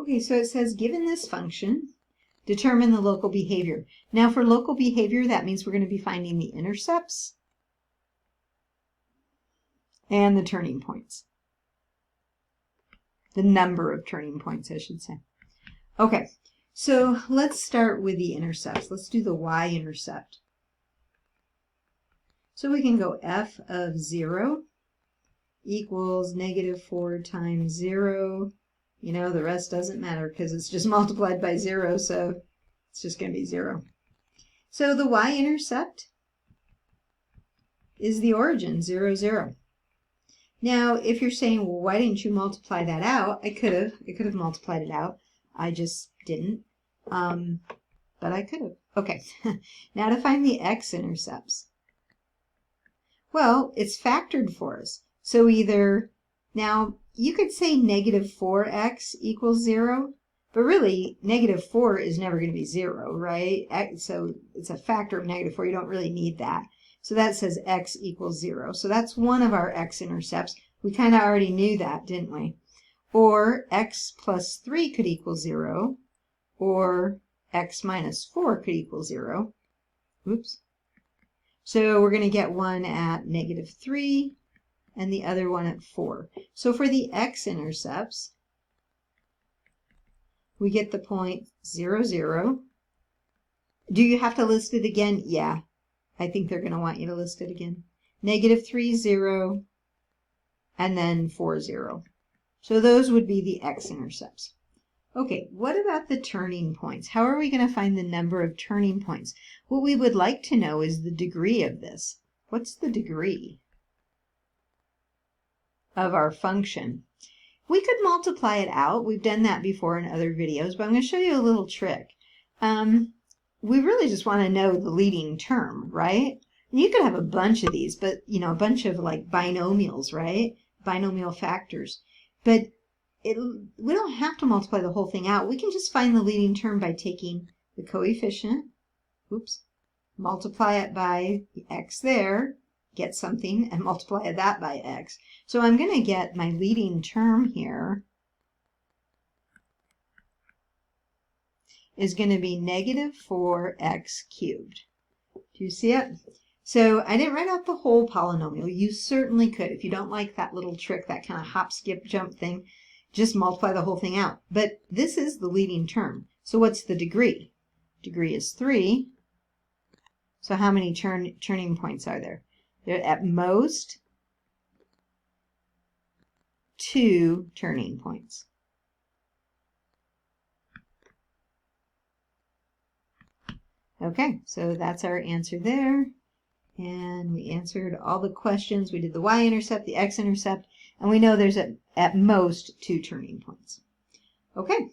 Okay, so it says, given this function, determine the local behavior. Now for local behavior, that means we're going to be finding the intercepts and the turning points. The number of turning points, I should say. Okay, so let's start with the intercepts. Let's do the y-intercept. So we can go f of 0 equals -4 times 0. You know, the rest doesn't matter because it's just multiplied by 0, so it's just going to be 0. So the y-intercept is the origin, 0, 0. Now, if you're saying, well, why didn't you multiply that out? I could have multiplied it out. I just didn't, but I could have. Okay, now to find the x-intercepts. Well, it's factored for us. So either, now you could say -4x equals 0, but really -4 is never going to be 0, right? So it's a factor of -4. You don't really need that. So that says x equals 0. So that's one of our x-intercepts. We kind of already knew that, didn't we? Or x plus 3 could equal 0, or x minus 4 could equal 0. Oops. So we're going to get one at -3 and the other one at 4. So for the x-intercepts, we get the point 0, 0. Do you have to list it again? Yeah, I think they're going to want you to list it again. -3, 0, and then 4, 0. So those would be the x-intercepts. Okay, what about the turning points? How are we going to find the number of turning points? What we would like to know is the degree of this. What's the degree of our function? We could multiply it out. We've done that before in other videos, but I'm going to show you a little trick. We really just want to know the leading term, right? And you could have a bunch of these, but you know, a bunch of like binomials, right? Binomial factors. But we don't have to multiply the whole thing out. We can just find the leading term by taking the coefficient, oops, multiply it by the x there, get something, and multiply that by x. So I'm going to get my leading term here is going to be -4x cubed. Do you see it? So I didn't write out the whole polynomial. You certainly could. If you don't like that little trick, that kind of hop, skip, jump thing, just multiply the whole thing out. But this is the leading term. So what's the degree? Degree is 3. So how many turning points are there? There are at most 2 turning points. Okay, so that's our answer there. And we answered all the questions. We did the y-intercept, the x-intercept, and we know there's at most 2 turning points. Okay.